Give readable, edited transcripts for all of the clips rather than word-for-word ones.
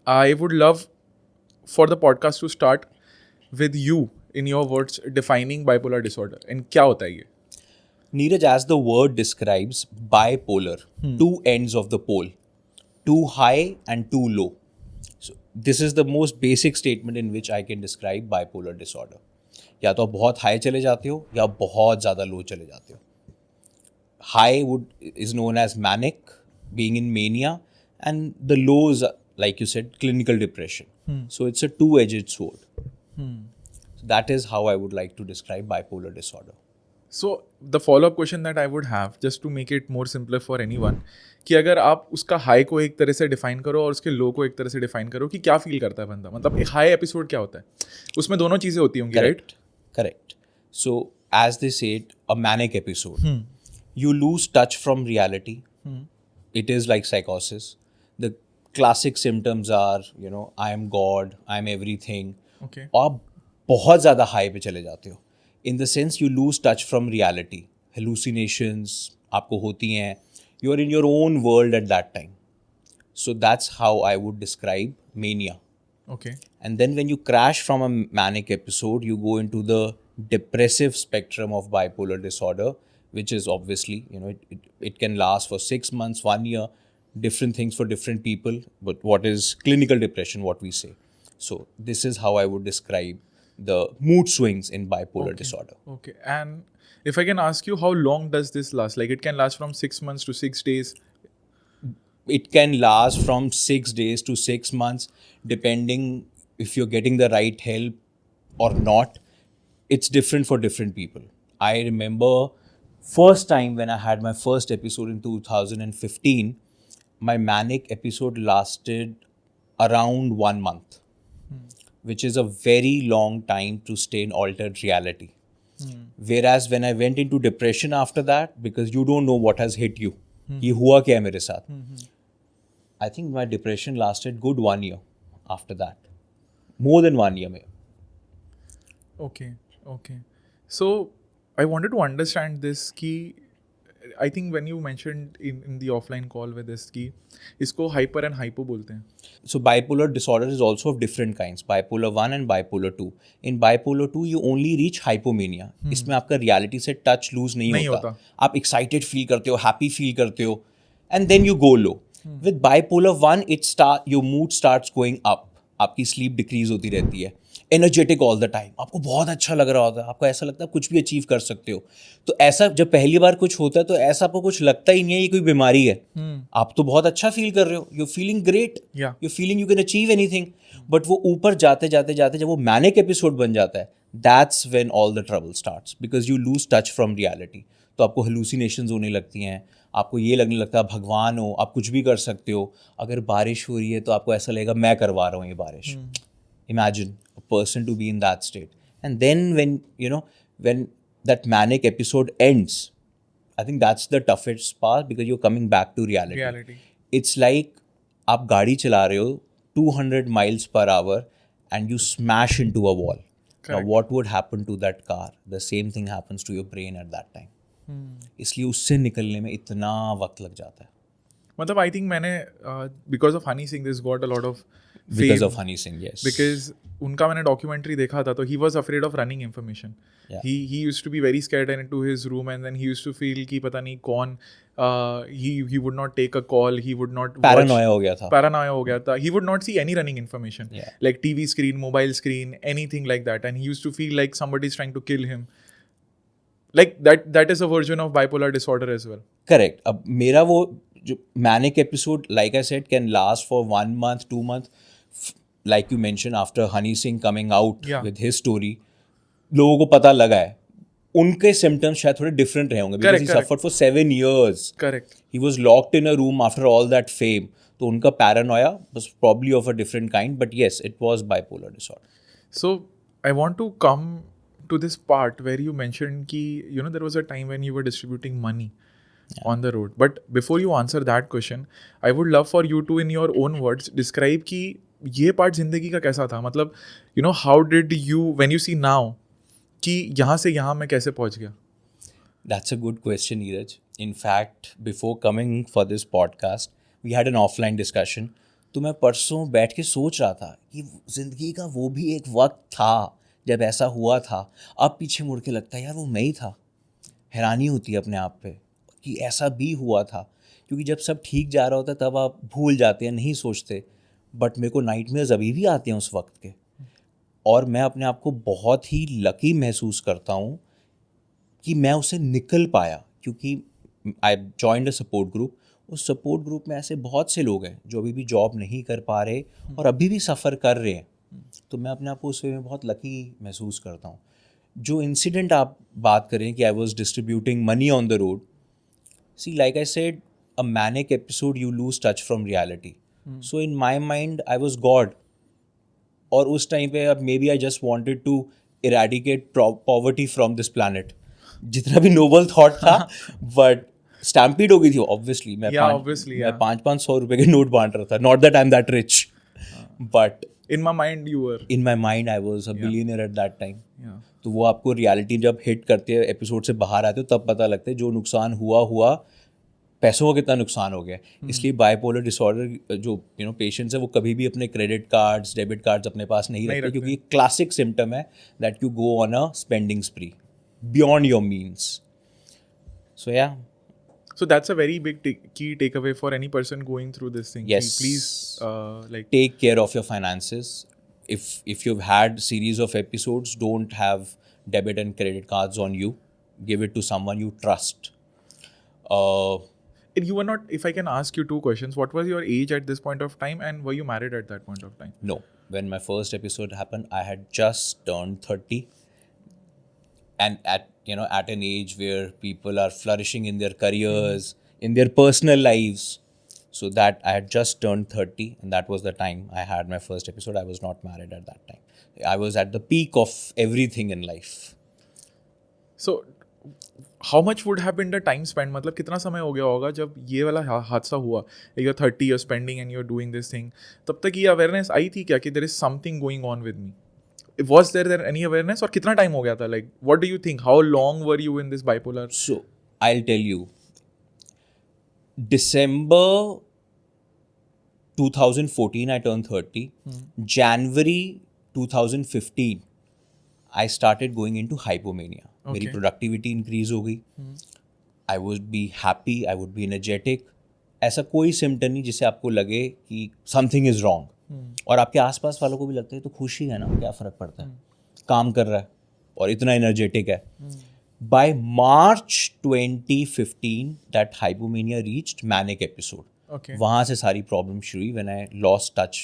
I would love for the podcast to start with you, in your words, defining bipolar disorder. And क्या होता है ये? Neeraj, as the word describes, bipolar, two ends of the pole, too high and too low. So this is the most basic statement in which I can describe bipolar disorder. या तो आप बहुत high चले जाते हो या बहुत ज़्यादा लो चले जाते हो. High is known as manic, being in mania, and the lows, like you said, clinical depression. So it's a two-edged sword. So that is how I would like to describe bipolar disorder. So the follow-up question that I would have, just to make it more simpler for anyone, कि अगर आप उसका high को एक तरह से define करो और उसके लो को एक तरह से डिफाइन करो कि क्या फील करता है बंदा, मतलब एक हाई एपिसोड क्या होता है, उसमें दोनों चीज़ें होती होंगी, right? Correct. So, as they say it, a manic episode. You lose touch from reality. It is like psychosis. The classic symptoms are, I am God, I am everything. Okay. और आप बहुत ज़्यादा हाई पे चले जाते हो. In the sense, you lose touch from reality. Hallucinations आपको होती हैं. You are in your own world at that time. So that's how I would describe mania. Okay. And then when you crash from a manic episode, you go into the depressive spectrum of bipolar disorder, which is obviously, it can last for 6 months, 1 year, different things for different people. But what is clinical depression, what we say. So this is how I would describe the mood swings in bipolar disorder. Okay. And if I can ask you, how long does this last? Like, it can last from 6 months to 6 days. It can last from 6 days to 6 months, depending if you're getting the right help or not. It's different for different people. I remember first time when I had my first episode in 2015, my manic episode lasted around 1 month, which is a very long time to stay in altered reality. Whereas when I went into depression after that, because you don't know what has hit you, ये हुआ क्या है मेरे साथ, I think my depression lasted good 1 year after that. More than 1 year. Okay. So I wanted to understand this कि I think when you mentioned in the offline call with this कि इसको hyper and hypo बोलते हैं. So bipolar disorder is also of different kinds, bipolar 1 and bipolar 2. In bipolar 2 you only reach hypomania. इसमें आपका reality से touch lose नहीं होता. आप excited feel करते हो, happy feel करते हो, and then you go low. With bipolar 1 your mood starts going up. आपकी sleep decrease होती रहती है. Energetic all the time. आपको बहुत अच्छा लग रहा होता है, आपको ऐसा लगता है कुछ भी अचीव कर सकते हो. तो ऐसा जब पहली बार कुछ होता है तो ऐसा आपको कुछ लगता ही नहीं है ये कोई बीमारी है. आप तो बहुत अच्छा फील कर रहे हो, you feeling great, you feeling you can achieve anything. But वो ऊपर जाते जाते जाते जब वो मैनिक एपिसोड बन जाता है, that's when all the trouble starts, because you lose touch from reality. तो आपको हेलुसिनेशंस होने लगती हैं, आपको ये लगने लगता है भगवान हो, आप कुछ भी कर सकते हो. अगर बारिश हो रही है तो आपको ऐसा लगेगा मैं करवा रहा हूँ ये बारिश. Imagine a person to be in that state. And then when that manic episode ends, I think that's the toughest part, because you're coming back to reality. It's like आप गाड़ी चला रहे हो 200 miles per hour and you smash into a wall. Correct. Now what would happen to that car? The same thing happens to your brain at that time. इसलिए उससे निकलने में इतना वक्त लग जाता है. मतलब I think मैंने because of Honey Singh this got a lot of fame. Because of Honey Singh, yes. Because उनका मैंने डॉक्यूमेंट्री देखा था, तो he was afraid of running information. Yeah. He used to be very scared into his room, and then he used to feel कि पता नहीं कौन, he would not take a call, he would not Paranoia हो गया था. Paranoia हो गया था. He would not see any running information. Yeah. Like TV screen, mobile screen, anything like that, and he used to feel like somebody is trying to kill him. Like that is a version of bipolar disorder as well. Correct. अब मेरा वो जो manic episode, like I said, can last for 1 month, 2 months. Like you mentioned, after Honey Singh coming out with his story, लोगों को पता लगा है. उनके symptoms शायद थोड़े different रहे होंगे, because he suffered for 7 years. Correct. He was locked in a room after all that fame. तो उनका paranoia was probably of a different kind, but yes, it was bipolar disorder. So I want to come to this part where you mentioned कि there was a time when you were distributing money on the road. But before you answer that question, I would love for you to, in your own words, describe कि ये part जिंदगी का कैसा था. मतलब how did you, when you see now, कि यहाँ से यहाँ मैं कैसे पहुँच गया? That's a good question, Neeraj. In fact, before coming for this podcast, we had an offline discussion. तो मैं परसों बैठ के सोच रहा था कि ज़िंदगी का वो भी एक वक्त था जब ऐसा हुआ था. अब पीछे मुड़ के लगता है यार वो मैं ही था. हैरानी होती है अपने आप पे कि ऐसा भी हुआ था, क्योंकि जब सब ठीक जा रहा होता है तब आप भूल जाते हैं, नहीं सोचते. बट मेरे को नाइटमेयर्स अभी भी आते हैं उस वक्त के, और मैं अपने आप को बहुत ही लकी महसूस करता हूँ कि मैं उससे निकल पाया, क्योंकि I joined a support group. उस सपोर्ट ग्रुप में ऐसे बहुत से लोग हैं जो अभी भी जॉब नहीं कर पा रहे और अभी भी सफ़र कर रहे हैं. तो मैं अपने आप को उस वे में बहुत लकी महसूस करता हूँ. जो इंसिडेंट आप बात करें कि I was distributing money on the road, see like I said, a manic episode you lose touch from reality. So in my mind I was God, और उस टाइम पे अब maybe I just wanted to eradicate poverty from this planet. जितना भी noble thought था, but stampede हो गई थी ऑब्वियसली. मैं 500 रुपए के नोट बांट रहा था. Not that I am that rich, but in my mind you were. in my mind I was a billionaire at that time. तो वो आपको रियलिटी जब हिट करते हैं, एपिसोड से बाहर आते हो, तब पता लगता है जो नुकसान हुआ, पैसों का कितना नुकसान हो गया. इसलिए बाइपोलर डिसऑर्डर जो पेशेंट्स है वो कभी भी अपने क्रेडिट कार्ड्स, डेबिट कार्ड्स अपने पास नहीं रखते, क्योंकि एक क्लासिक सिम्टम है that you go on a spending spree beyond your means. So yeah. So that's a very big key takeaway for any person going through this thing. Yes. Please, take care of your finances. If you've had series of episodes, don't have debit and credit cards on you. Give it to someone you trust. You were not. If I can ask you two questions, what was your age at this point of time, and were you married at that point of time? No. When my first episode happened, I had just turned 30. And at an age where people are flourishing in their careers, in their personal lives, so that I had just turned 30, and that was the time I had my first episode. I was not married at that time. I was at the peak of everything in life. So how much would have been the time spent? मतलब कितना समय हो गया होगा जब ये वाला हादसा हुआ? You're 30, you're spending and you're doing this thing. तब तक ये awareness आई थी क्या कि there is something going on with me? Was there any awareness, और कितना टाइम हो गया था? Like, what do you think? How long were you in this bipolar? So I'll tell you, December 2014 I turned 30. January 2015 I started going into hypomania. मेरी productivity increase हो गई. I would be happy, I would be energetic. ऐसा कोई symptom नहीं जिससे आपको लगे कि something is wrong. और आपके आसपास वालों को भी लगता है तो खुशी है ना, क्या फ़र्क पड़ता है, काम कर रहा है और इतना एनर्जेटिक है. By March 2015 that hypomania reached manic episode. वहाँ से सारी प्रॉब्लम शुरू हुई when I lost touch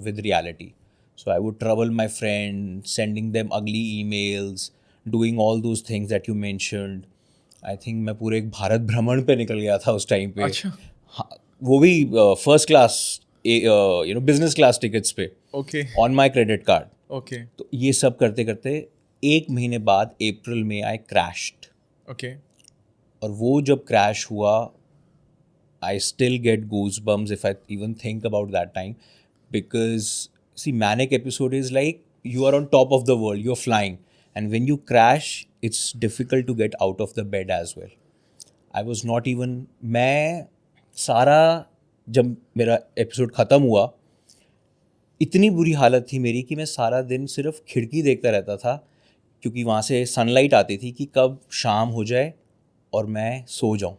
with reality. So I would trouble my friend, sending them ugly emails, doing all those things that you mentioned. I think मैं पूरे एक भारत भ्रमण पे निकल गया था उस टाइम पे. हाँ, वो भी first class, business class tickets पे, ऑन माई क्रेडिट कार्ड. तो ये सब करते करते 1 महीने बाद अप्रैल में आई क्रैश्ड. और वो जब क्रैश हुआ, I still get goosebumps if I even think about that time, because see manic episode is like you are on top of the world, you are flying, and when you crash it's difficult to get out of the bed as well. I was not even, मैं सारा, जब मेरा episode ख़त्म हुआ इतनी बुरी हालत थी मेरी कि मैं सारा दिन सिर्फ खिड़की देखता रहता था, क्योंकि वहाँ से सनलाइट आती थी कि कब शाम हो जाए और मैं सो जाऊँ.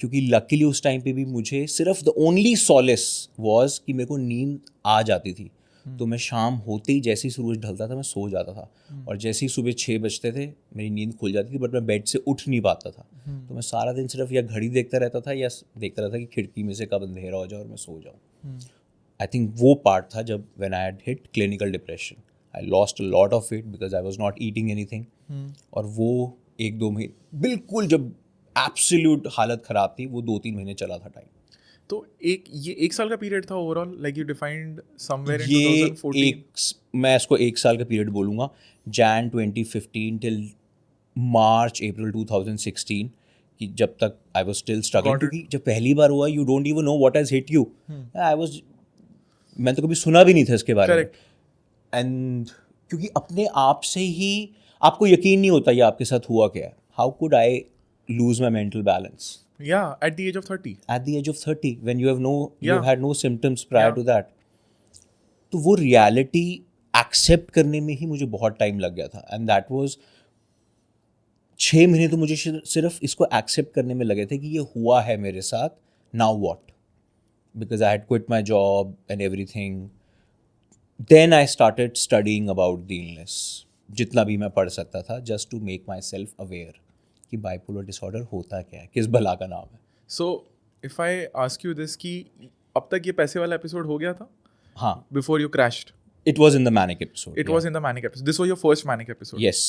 क्योंकि लकीली उस टाइम पे भी मुझे सिर्फ द ओनली सॉलिस वाज कि मेरे को नींद आ जाती थी. तो मैं शाम होते ही जैसे ही सूरज ढलता था मैं सो जाता था, और जैसे ही सुबह 6 बजते थे मेरी नींद खुल जाती थी, बट मैं बेड से उठ नहीं पाता था. तो मैं सारा दिन सिर्फ या घड़ी देखता रहता था या देखता रहता कि खिड़की में से कब अंधेरा हो जाए और मैं सो जाऊँ. आई थिंक वो पार्ट था जब when I had hit clinical depression. I lost a lot of weight because I was not eating anything. और वो 1-2 महीने बिल्कुल जब एब्सोल्यूट हालत ख़राब थी, वो 2-3 महीने चला था टाइम. तो ये 1 साल का पीरियड था overall, like you defined somewhere in 2014? मैं इसको 1 साल का पीरियड बोलूँगा. Jan 2015 टिल मार्च अप्रैल 2016, कि जब तक आई वॉज स्टिल स्ट्रगलिंग. क्योंकि जब पहली बार हुआ you don't even know what has hit you. मैं तो कभी सुना भी नहीं था इसके बारे में. एंड क्योंकि अपने आप से ही आपको यकीन नहीं होता ये आपके साथ हुआ क्या है. How could I lose my mental balance? Yeah, at the age of 30. At the age of 30, when you have Yeah. had no symptoms prior Yeah. to that. तो वो reality accept करने में ही मुझे बहुत time लग गया था, and that was 6 महीने तो मुझे सिर्फ इसको accept करने में लगे थे कि ये हुआ है मेरे साथ, now what? Because I had quit my job and everything. Then I started studying about the illness, जितना भी मैं पढ़ सकता था, just to make myself aware कि bipolar disorder होता क्या है, किस भला का नाम है. So if I ask you this कि अब तक ये पैसे वाला एपिसोड हो गया था? हाँ. Before you crashed? It was in the manic episode. It was in the manic episode. This was your first manic episode. Yes.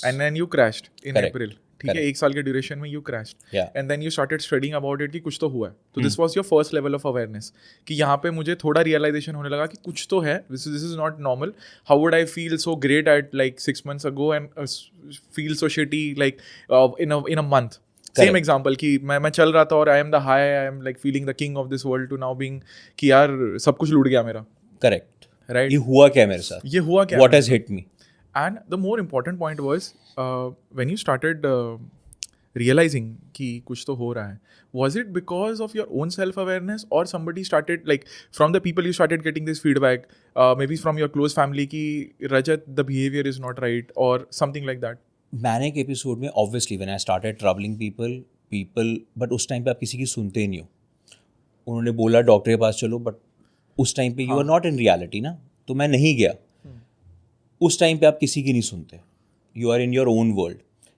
And then you crashed in Correct. April. ठीक है, 1 साल के ड्यूरेशन में you crashed. Yeah. And then you started studying about it कि कुछ तो हुआ है. तो this was your first level of awareness कि यहाँ पे मुझे थोड़ा realization होने लगा कि कुछ तो है. This is not normal. How would I feel so great at like 6 months ago and feel so shitty like in a month? Same example कि मैं चल रहा था और I am the high, I am like feeling the king of this world to now being कि यार सब कुछ लूट गया मेरा. Correct. Right? ये हुआ क्या मेरे साथ? ये हुआ क्या? What has hit me? And the more important point was when you started realizing कि कुछ तो हो रहा है, was it because of your own self-awareness or somebody started like from the people you started getting this feedback, maybe from your close family कि Rajat the behavior is not right or something like that? Manic episode में obviously when I started troubling people but उस time पे आप किसी की सुनते ही नहीं हो. उन्होंने बोला डॉक्टर के पास चलो, बट उस टाइम पे you are not in reality ना, तो मैं नहीं गया. उस टाइम पे आप किसी की नहीं सुनते, you are in your own world.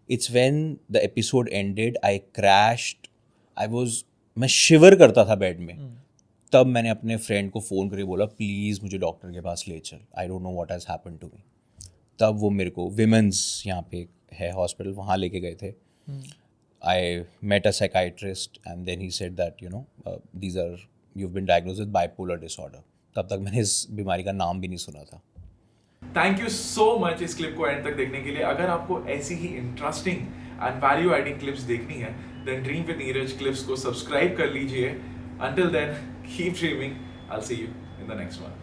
It's when the episode ended, I crashed, मैं शिवर करता था बेड में. तब मैंने अपने फ्रेंड को फ़ोन करके बोला प्लीज़ मुझे डॉक्टर के पास ले चल, I don't know what has happen to me. तब वो मेरे को विमेंस यहाँ पे है हॉस्पिटल, वहाँ लेके गए थे. I met a psychiatrist and then he said that you know these are you've been diagnosed with bipolar disorder. तब तक मैंने इस बीमारी का नाम भी नहीं सुना था. थैंक यू सो मच इस क्लिप को एंड तक देखने के लिए. अगर आपको ऐसी ही interesting and value adding clips देखनी है then dream with Neeraj clips को सब्सक्राइब कर लीजिए. Until then keep dreaming. I will see you in the next one.